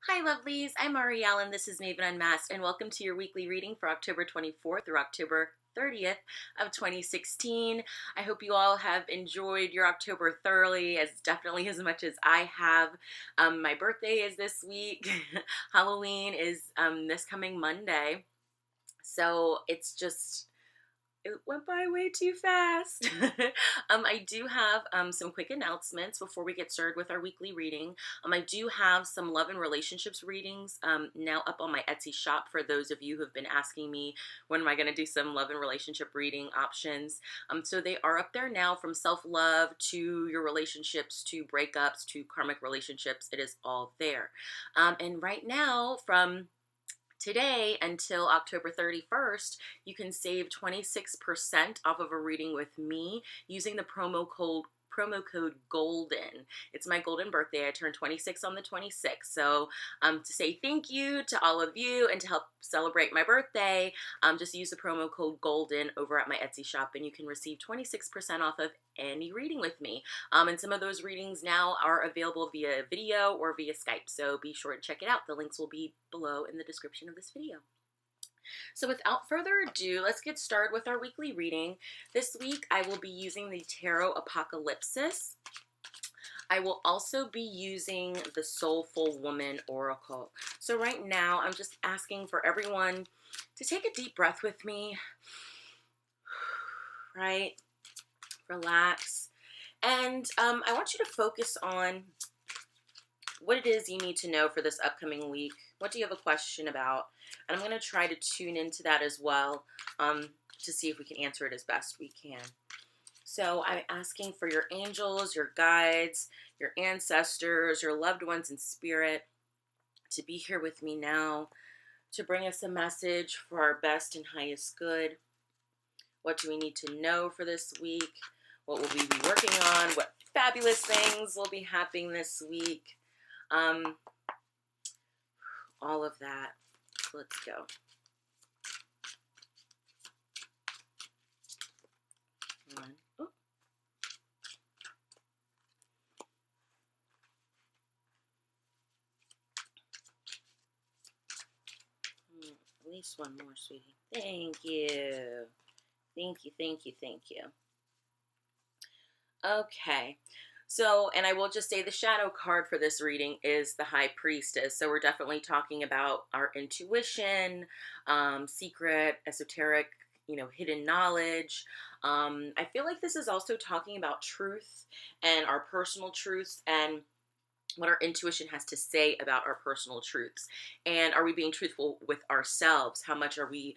Hi, lovelies. I'm Arielle, and this is Maven Unmasked, and welcome to your weekly reading for October 24th through October 30th of 2016. I hope you all have enjoyed your October thoroughly, definitely as much as I have. My birthday is this week. Halloween is this coming Monday. So it went by way too fast. I do have some quick announcements before we get started with our weekly reading. I do have some love and relationships readings now up on my Etsy shop for those of you who have been asking me when am I going to do some love and relationship reading options. So they are up there now, from self-love to your relationships to breakups to karmic relationships. It is all there. And right now, from today until October 31st, you can save 26% off of a reading with me using the promo code GOLDEN. It's my golden birthday. I turned 26 on the 26th. So to say thank you to all of you and to help celebrate my birthday, just use the promo code GOLDEN over at my Etsy shop and you can receive 26% off of any reading with me. And some of those readings now are available via video or via Skype. So be sure to check it out. The links will be below in the description of this video. So without further ado, let's get started with our weekly reading. This week, I will be using the Tarot Apocalypsis. I will also be using the Soulful Woman Oracle. So right now, I'm just asking for everyone to take a deep breath with me, right? Relax. And I want you to focus on what it is you need to know for this upcoming week. What do you have a question about? And I'm going to try to tune into that as well to see if we can answer it as best we can. So I'm asking for your angels, your guides, your ancestors, your loved ones in spirit to be here with me now to bring us a message for our best and highest good. What do we need to know for this week? What will we be working on? What fabulous things will be happening this week? All of that. Let's go. One. Oh. At least one more, sweetie. Thank you. Thank you, thank you, thank you. Okay. So, and I will just say the shadow card for this reading is the High Priestess. So we're definitely talking about our intuition, secret, esoteric, hidden knowledge. I feel like this is also talking about truth and our personal truths and what our intuition has to say about our personal truths. And are we being truthful with ourselves? How much are we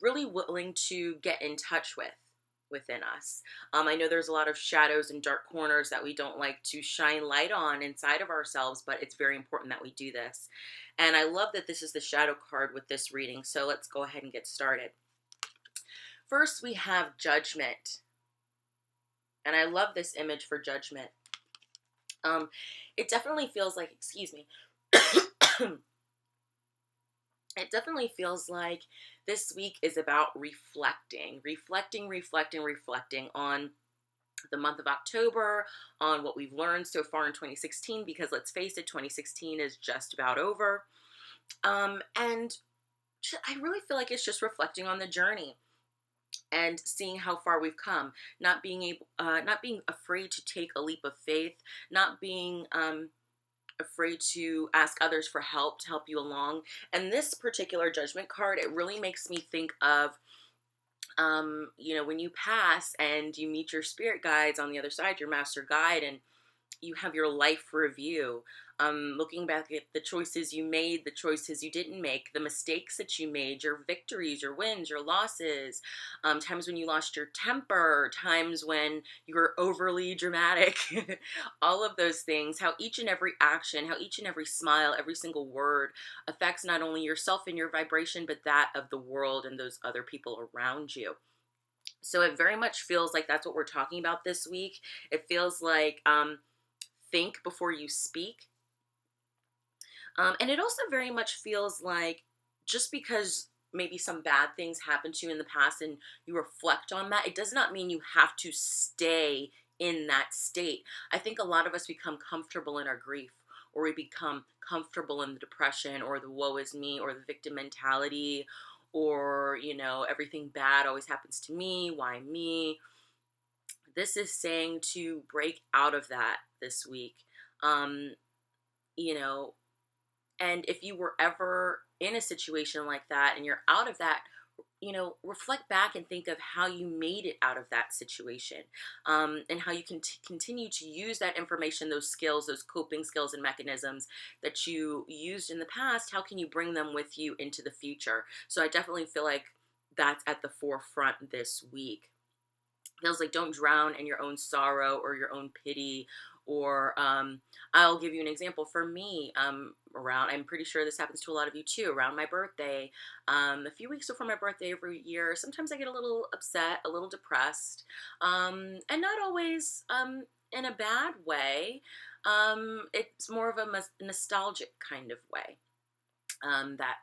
really willing to get in touch within us? I know there's a lot of shadows and dark corners that we don't like to shine light on inside of ourselves, but it's very important that we do this. And I love that this is the shadow card with this reading. So let's go ahead and get started. First, we have Judgment. And I love this image for Judgment. It definitely feels like, excuse me, it definitely feels like this week is about reflecting on the month of October, on what we've learned so far in 2016, because let's face it, 2016 is just about over. And I really feel like it's just reflecting on the journey and seeing how far we've come, not being afraid to take a leap of faith, not being afraid to ask others for help to help you along. And this particular Judgment card, it really makes me think of when you pass and you meet your spirit guides on the other side, your master guide, and you have your life review, looking back at the choices you made, the choices you didn't make, the mistakes that you made, your victories, your wins, your losses, times when you lost your temper, times when you were overly dramatic, all of those things, how each and every action, how each and every smile, every single word affects not only yourself and your vibration, but that of the world and those other people around you. So it very much feels like that's what we're talking about this week. It feels like think before you speak. And it also very much feels like just because maybe some bad things happened to you in the past and you reflect on that, it does not mean you have to stay in that state. I think a lot of us become comfortable in our grief, or we become comfortable in the depression or the woe is me or the victim mentality, or, everything bad always happens to me. Why me? This is saying to break out of that this week. Um, you know, and if you were ever in a situation like that and you're out of that, reflect back and think of how you made it out of that situation, and how you can continue to use that information, those skills, those coping skills and mechanisms that you used in the past. How can you bring them with you into the future? So I definitely feel like that's at the forefront this week. Feels like don't drown in your own sorrow or your own pity. Or I'll give you an example. For me, I'm pretty sure this happens to a lot of you too, around my birthday, a few weeks before my birthday every year, sometimes I get a little upset, a little depressed, and not always in a bad way. It's more of a nostalgic kind of way. That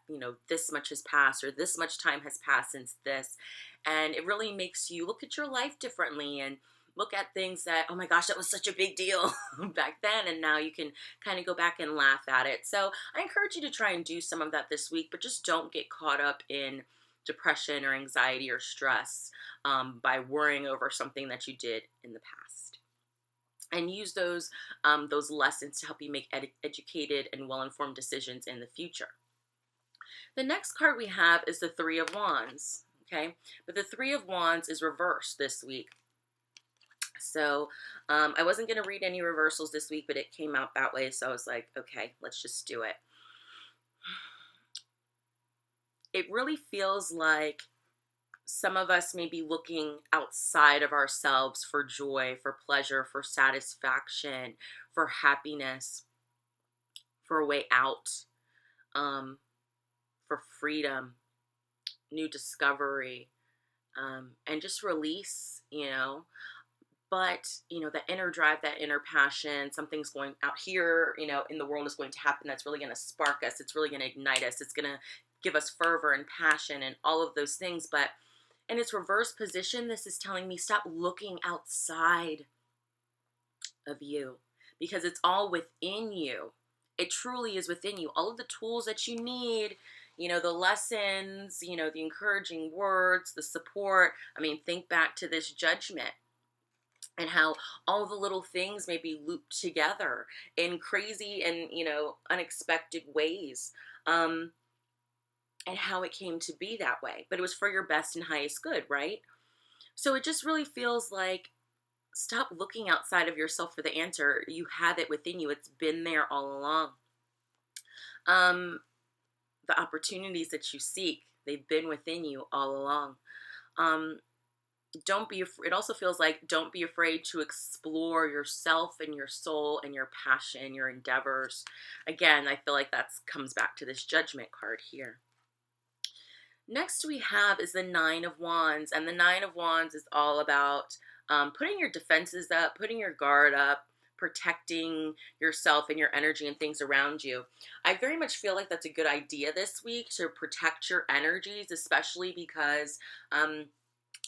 this much has passed, or this much time has passed since this, and it really makes you look at your life differently and look at things that, oh my gosh, that was such a big deal back then, and now you can kind of go back and laugh at it. So I encourage you to try and do some of that this week, but just don't get caught up in depression or anxiety or stress, by worrying over something that you did in the past. And use those lessons to help you make educated and well-informed decisions in the future. The next card we have is the Three of Wands, okay? But the Three of Wands is reversed this week. So I wasn't going to read any reversals this week, but it came out that way. So I was like, okay, let's just do it. It really feels like some of us may be looking outside of ourselves for joy, for pleasure, for satisfaction, for happiness, for a way out, for freedom, new discovery, and just release, But, that inner drive, that inner passion, something's going out here, in the world is going to happen that's really going to spark us. It's really going to ignite us. It's going to give us fervor and passion and all of those things. But in its reverse position, this is telling me stop looking outside of you, because it's all within you. It truly is within you. All of the tools that you need, the lessons, the encouraging words, the support. I mean, think back to this judgment and how all the little things may be looped together in crazy and, unexpected ways. And how it came to be that way. But it was for your best and highest good, right? So it just really feels like stop looking outside of yourself for the answer. You have it within you. It's been there all along. The opportunities that you seek, they've been within you all along. It also feels like don't be afraid to explore yourself and your soul and your passion, your endeavors. Again, I feel like that comes back to this Judgment card here. Next we have is the Nine of Wands, and the Nine of Wands is all about putting your defenses up, putting your guard up, protecting yourself and your energy and things around you. I very much feel like that's a good idea this week, to protect your energies, especially because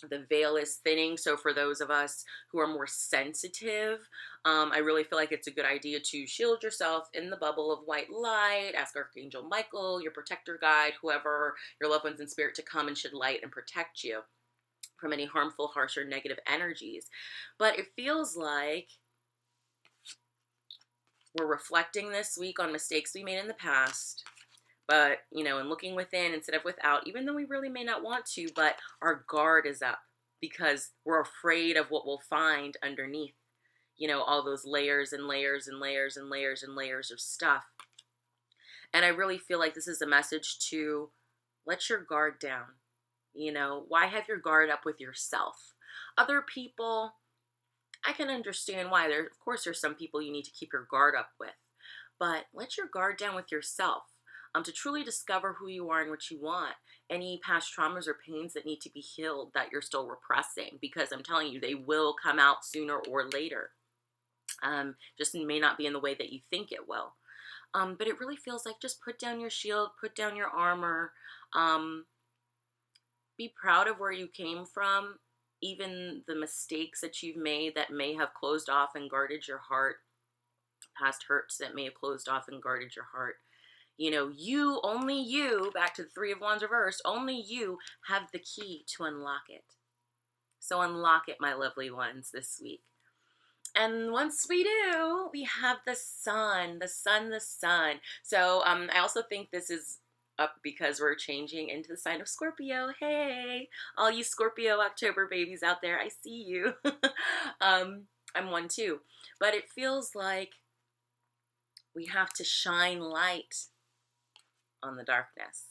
the veil is thinning. So for those of us who are more sensitive, I really feel like it's a good idea to shield yourself in the bubble of white light. Ask Archangel Michael, your protector guide, whoever, your loved ones in spirit, to come and shed light and protect you from any harmful, harsh, or negative energies. But it feels like we're reflecting this week on mistakes we made in the past. But, and looking within instead of without, even though we really may not want to, but our guard is up because we're afraid of what we'll find underneath, all those layers and layers and layers and layers and layers of stuff. And I really feel like this is a message to let your guard down. Why have your guard up with yourself? Other people, I can understand why. Of course, there's some people you need to keep your guard up with, but let your guard down with yourself. To truly discover who you are and what you want. Any past traumas or pains that need to be healed that you're still repressing, because I'm telling you, they will come out sooner or later. Just may not be in the way that you think it will. But it really feels like just put down your shield, put down your armor, be proud of where you came from, even the mistakes that you've made that may have closed off and guarded your heart. past hurts that may have closed off and guarded your heart. You know, you, only you, back to the Three of Wands reversed, only you have the key to unlock it. So unlock it, my lovely ones, this week. And once we do, we have the sun, the sun, the sun. So I also think this is up because we're changing into the sign of Scorpio. Hey, all you Scorpio October babies out there, I see you. I'm one too. But it feels like we have to shine light on the darkness,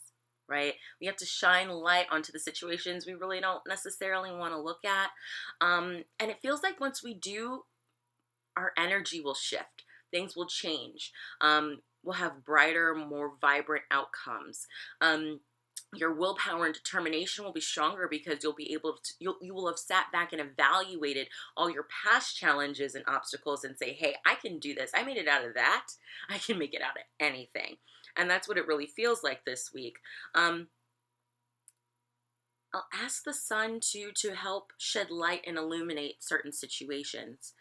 right? We have to shine light onto the situations we really don't necessarily want to look at. And it feels like once we do, our energy will shift. Things will change. We'll have brighter, more vibrant outcomes. Your willpower and determination will be stronger because you'll be able to, you will have sat back and evaluated all your past challenges and obstacles and say, hey, I can do this. I made it out of that. I can make it out of anything. And that's what it really feels like this week. I'll ask the sun to help shed light and illuminate certain situations.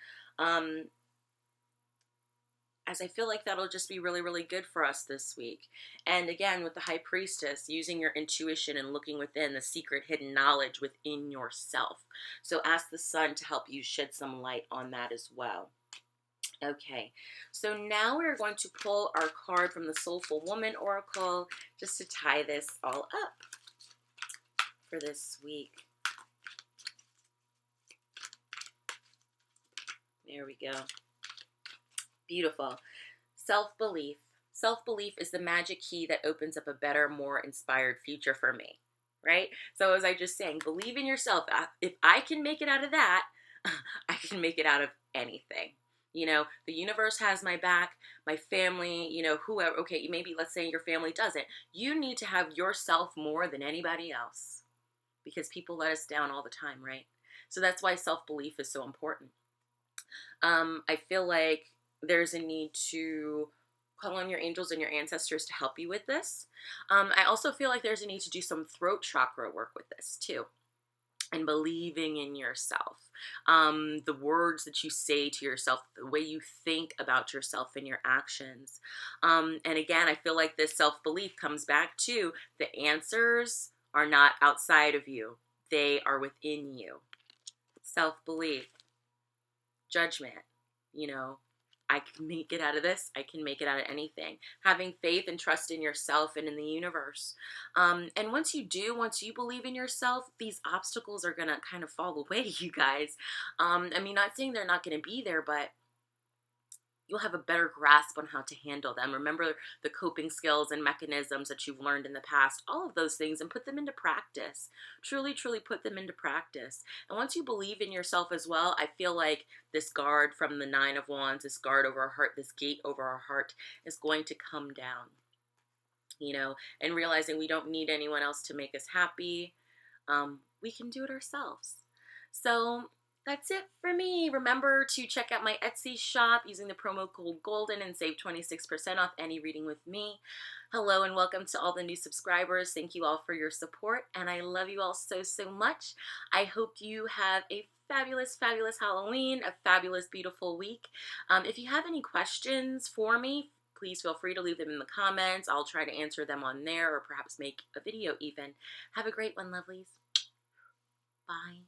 As I feel like that'll just be really, really good for us this week. And again, with the High Priestess, using your intuition and looking within the secret hidden knowledge within yourself. So ask the sun to help you shed some light on that as well. Okay, so now we're going to pull our card from the Soulful Woman Oracle just to tie this all up for this week. There we go. Beautiful. Self-belief. Self-belief is the magic key that opens up a better, more inspired future for me, right? So as I just saying, believe in yourself. If I can make it out of that, I can make it out of anything. You know, the universe has my back, my family, you know, whoever. Okay, maybe let's say your family doesn't. You need to have yourself more than anybody else because people let us down all the time, right? So that's why self-belief is so important. I feel like there's a need to call on your angels and your ancestors to help you with this. I also feel like there's a need to do some throat chakra work with this too. And believing in yourself. The words that you say to yourself, the way you think about yourself and your actions. And again, I feel like this self-belief comes back to the answers are not outside of you. They are within you. Self-belief. Judgment. You know, I can make it out of this. I can make it out of anything. Having faith and trust in yourself and in the universe. And once you believe in yourself, these obstacles are going to kind of fall away, you guys. I mean, not saying they're not going to be there, but you'll have a better grasp on how to handle them. Remember the coping skills and mechanisms that you've learned in the past, all of those things, and put them into practice. Truly, truly put them into practice. And once you believe in yourself as well, I feel like this guard from the Nine of Wands, this guard over our heart, this gate over our heart is going to come down, you know, and realizing we don't need anyone else to make us happy. We can do it ourselves. So that's it for me. Remember to check out my Etsy shop using the promo code GOLDEN and save 26% off any reading with me. Hello and welcome to all the new subscribers. Thank you all for your support and I love you all so, so much. I hope you have a fabulous, fabulous Halloween, a fabulous, beautiful week. If you have any questions for me, please feel free to leave them in the comments. I'll try to answer them on there or perhaps make a video even. Have a great one, lovelies. Bye.